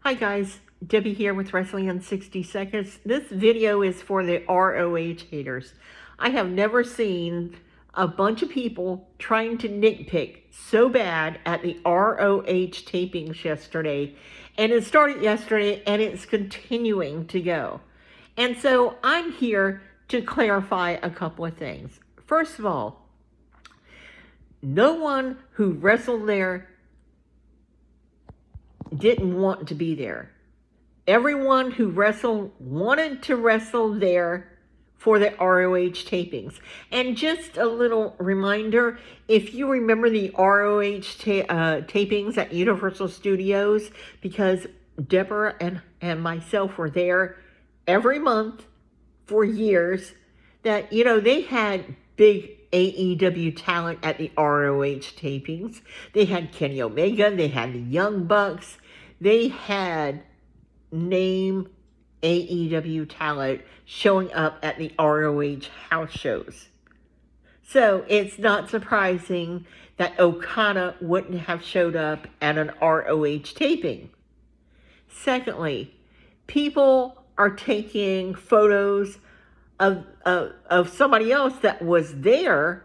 Hi guys, Debbie here with Wrestling in 60 Seconds. This video is for the ROH haters. I have never seen a bunch of people trying to nitpick so bad at the ROH tapings yesterday. And it started yesterday and it's continuing to go. And so I'm here to clarify a couple of things. First of all, no one who wrestled there didn't want to be there. Everyone who wrestled wanted to wrestle there for the ROH tapings. And just a little reminder, if you remember the ROH tapings at Universal Studios, because Deborah and myself were there every month for years, that, they had big AEW talent at the ROH tapings. They had Kenny Omega, they had the Young Bucks, they had name AEW talent showing up at the ROH house shows. So it's not surprising that Okada wouldn't have showed up at an ROH taping. Secondly, people are taking photos of somebody else that was there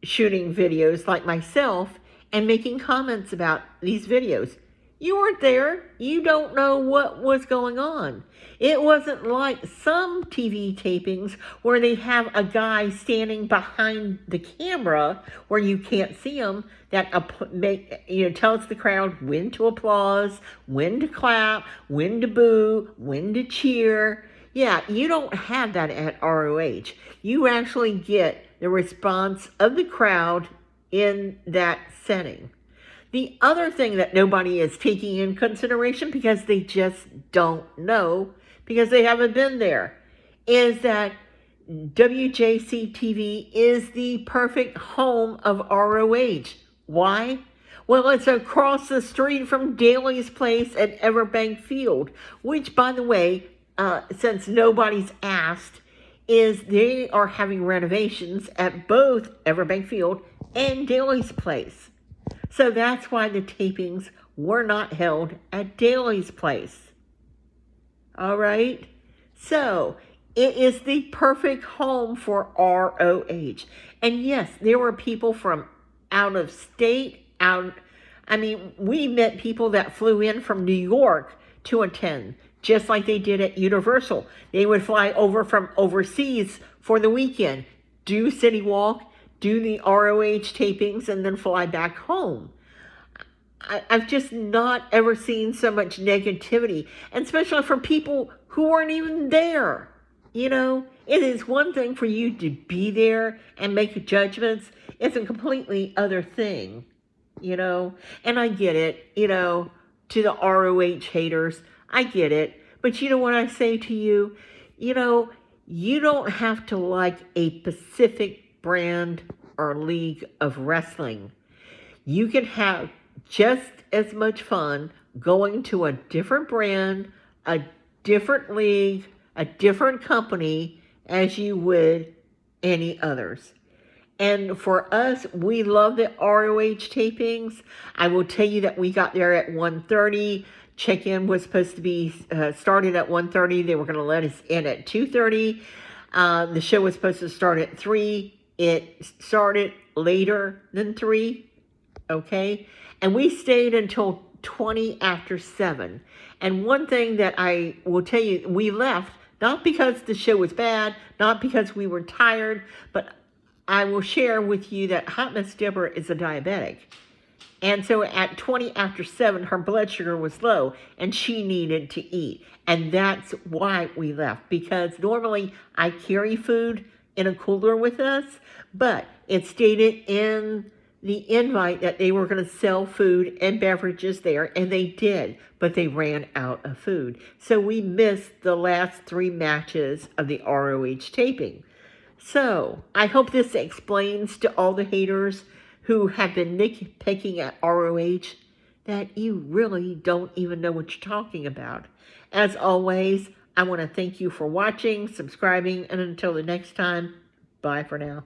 shooting videos like myself and making comments about these videos. You weren't there. You don't know what was going on. It wasn't like some TV tapings where they have a guy standing behind the camera where you can't see him that tells the crowd when to applause, when to clap, when to boo, when to cheer. Yeah, you don't have that at ROH. You actually get the response of the crowd in that setting. The other thing that nobody is taking in consideration because they just don't know, because they haven't been there, is that WJC TV is the perfect home of ROH. Why? Well, it's across the street from Daly's Place at Everbank Field, which, by the way, since nobody's asked, is they are having renovations at both Everbank Field and Daly's Place. So that's why the tapings were not held at Daly's Place. All right? So it is the perfect home for ROH. And yes, there were people from out of state, we met people that flew in from New York to attend, just like they did at Universal. They would fly over from overseas for the weekend, do City Walk, do the ROH tapings, and then fly back home. I've just not ever seen so much negativity, and especially from people who weren't even there. It is one thing for you to be there and make judgments. It's a completely other thing, And I get it, to the ROH haters, I get it. But you know what I say to you? You don't have to like a specific brand or league of wrestling. You can have just as much fun going to a different brand, a different league, a different company as you would any others. And for us, we love the ROH tapings. I will tell you that we got there at 1:30. Check-in was supposed to be started at 1:30. They were going to let us in at 2:30. The show was supposed to start at 3. It started later than 3, okay? And we stayed until 20 after 7. And one thing that I will tell you, we left, not because the show was bad, not because we were tired, but I will share with you that Hot Miss Deborah is a diabetic. And so at 20 after 7, her blood sugar was low, and she needed to eat. And that's why we left, because normally I carry food in a cooler with us, but it stated in the invite that they were going to sell food and beverages there, and they did, but they ran out of food. So we missed the last 3 matches of the ROH taping. So I hope this explains to all the haters who have been nitpicking at ROH that you really don't even know what you're talking about. As always, I want to thank you for watching, subscribing, and until the next time, bye for now.